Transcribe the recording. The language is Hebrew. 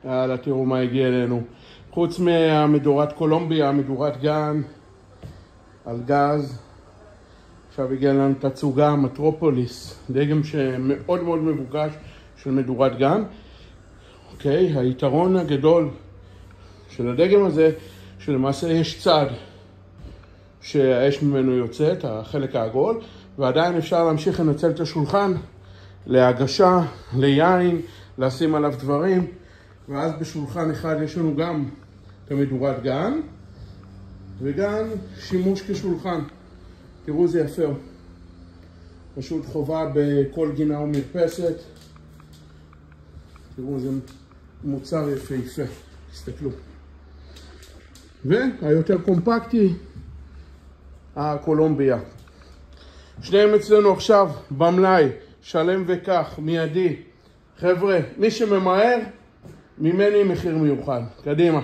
יאללה, תראו מה הגיע אלינו. חוץ מהמדורת קולומביה, מדורת גן על גז, עכשיו הגיע לנו תצוגה מטרופוליס, דגם שמאוד מאוד מבוקש של מדורת גן. אוקיי, היתרון הגדול של הדגם הזה, שלמעשה יש צד שהאש ממנו יוצאת, החלק העגול, ועדיין אפשר להמשיך לנצל את השולחן להגשה, ליין, לשים עליו דברים, ואז בשולחן אחד יש לנו גם את המדורת גן, וגם שימוש כשולחן. תראו זה יפה, פשוט חובה בכל גינה ומרפסת. תראו זה מוצר יפהפה, תסתכלו. והיותר קומפקטי, הקולומביה. שניהם אצלנו עכשיו במלאי, שלם וכך, מיידי. חבר'ה, מי שממהר, ממני מחיר מיוחד. קדימה.